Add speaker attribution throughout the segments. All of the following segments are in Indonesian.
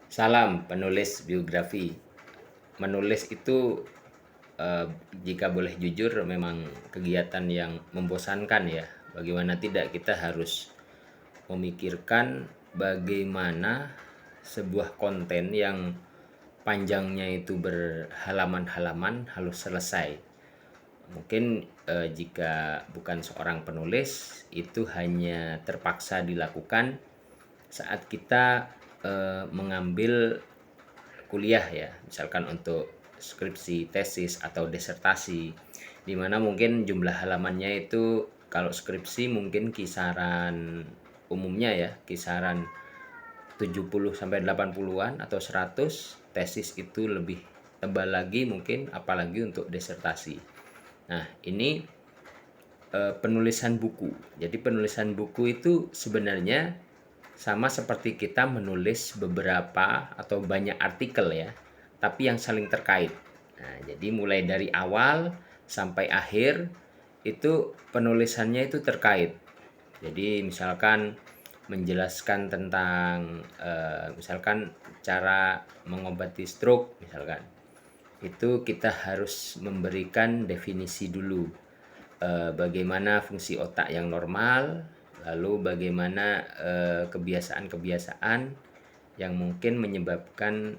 Speaker 1: Salam penulis biografi. Menulis itu eh, jika boleh jujur memang kegiatan yang membosankan ya. Bagaimana tidak kita harus memikirkan bagaimana sebuah konten yang panjangnya itu berhalaman-halaman harus selesai. Mungkin jika bukan seorang penulis itu hanya terpaksa dilakukan saat kita mengambil kuliah ya, misalkan untuk skripsi, tesis atau disertasi, di mana mungkin jumlah halamannya itu kalau skripsi mungkin kisaran umumnya ya, kisaran 70 sampai 80-an atau 100, tesis itu lebih tebal lagi mungkin apalagi untuk disertasi. Nah, ini penulisan buku. Jadi penulisan buku itu sebenarnya sama seperti kita menulis beberapa atau banyak artikel ya, tapi yang saling terkait. Nah, jadi mulai dari awal sampai akhir itu penulisannya itu terkait. Jadi misalkan menjelaskan tentang misalkan cara mengobati stroke misalkan. Itu kita harus memberikan definisi dulu. Bagaimana fungsi otak yang normal, lalu bagaimana kebiasaan-kebiasaan yang mungkin menyebabkan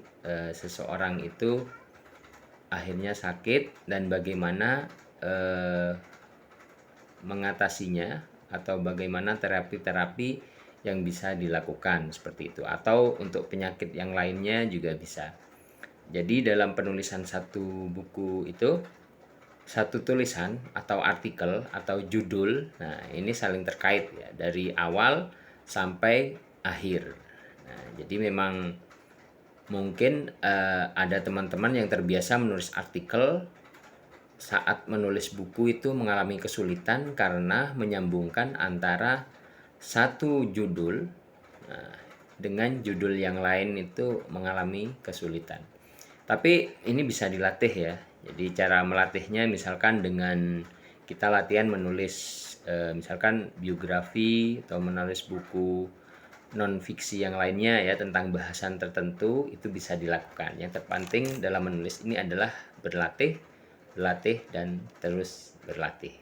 Speaker 1: seseorang itu akhirnya sakit dan bagaimana mengatasinya atau bagaimana terapi-terapi yang bisa dilakukan seperti itu, atau untuk penyakit yang lainnya juga bisa. Jadi dalam penulisan satu buku itu, satu tulisan atau artikel atau judul, nah ini saling terkait ya dari awal sampai akhir. Nah, jadi memang mungkin ada teman-teman yang terbiasa menulis artikel, saat menulis buku itu mengalami kesulitan karena menyambungkan antara satu judul dengan judul yang lain itu mengalami kesulitan. Tapi ini bisa dilatih ya. Jadi cara melatihnya misalkan dengan kita latihan menulis misalkan biografi atau menulis buku non fiksi yang lainnya ya tentang bahasan tertentu, itu bisa dilakukan. Yang terpenting dalam menulis ini adalah berlatih, berlatih dan terus berlatih.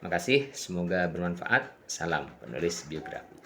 Speaker 1: Makasih, semoga bermanfaat. Salam penulis biografi.